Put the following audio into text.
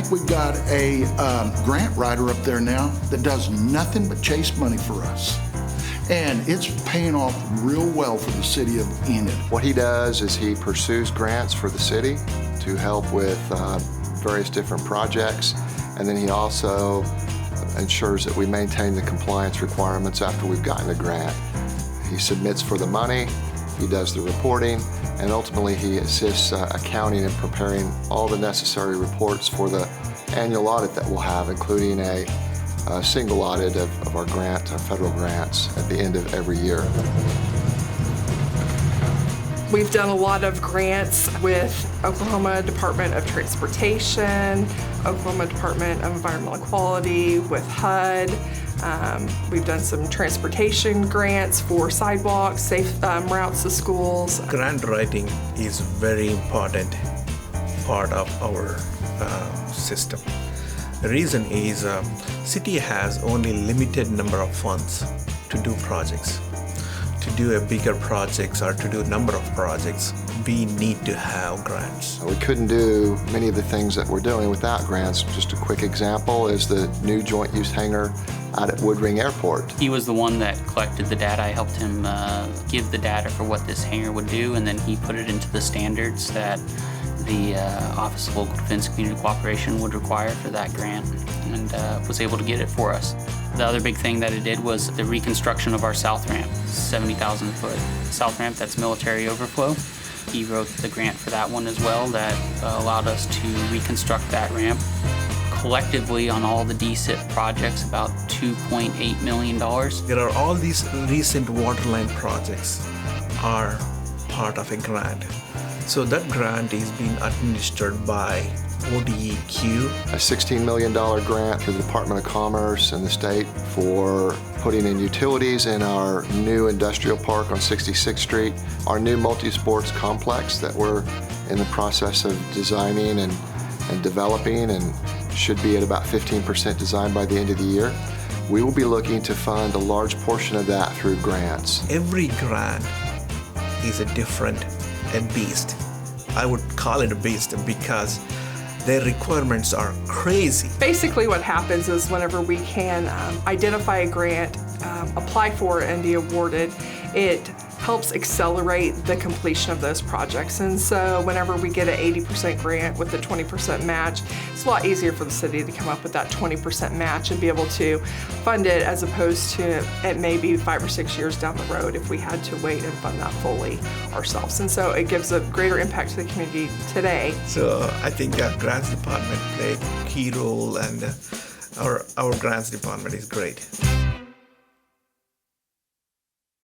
think we've got a grant writer up there now that does nothing but chase money for us. And it's paying off real well for the City of Enid. What he does is he pursues grants for the city to help with various different projects, and then he also ensures that we maintain the compliance requirements after we've gotten the grant. He submits for the money, he does the reporting, and ultimately he assists accounting and preparing all the necessary reports for the annual audit that we'll have, including a single audit of our grant, our federal grants, at the end of every year. We've done a lot of grants with Oklahoma Department of Transportation, Oklahoma Department of Environmental Quality, with HUD. We've done some transportation grants for sidewalks, safe routes to schools. Grant writing is a very important part of our system. The reason is city has only limited number of funds to do projects. To do a bigger projects or to do a number of projects, we need to have grants. We couldn't do many of the things that we're doing without grants. Just a quick example is the new joint use hangar out at Woodring Airport. He was the one that collected the data. I helped him give the data for what this hangar would do, and then he put it into the standards that the Office of Local Defense Community Cooperation would require for that grant, and was able to get it for us. The other big thing that it did was the reconstruction of our south ramp, 70,000 foot south ramp that's military overflow. He wrote the grant for that one as well that allowed us to reconstruct that ramp. Collectively on all the DSIP projects, about $2.8 million. There are all these recent waterline projects are part of a grant. So that grant is being administered by ODEQ. A $16 million grant through the Department of Commerce and the state for putting in utilities in our new industrial park on 66th Street, our new multi-sports complex that we're in the process of designing and developing and should be at about 15% design by the end of the year. We will be looking to fund a large portion of that through grants. Every grant is a different beast. I would call it a beast because their requirements are crazy. Basically what happens is whenever we can identify a grant, apply for it and be awarded, it helps accelerate the completion of those projects. And so whenever we get an 80% grant with a 20% match, it's a lot easier for the city to come up with that 20% match and be able to fund it, as opposed to it may be 5 or 6 years down the road if we had to wait and fund that fully ourselves. And so it gives a greater impact to the community today. So I think our grants department played a key role, and our grants department is great.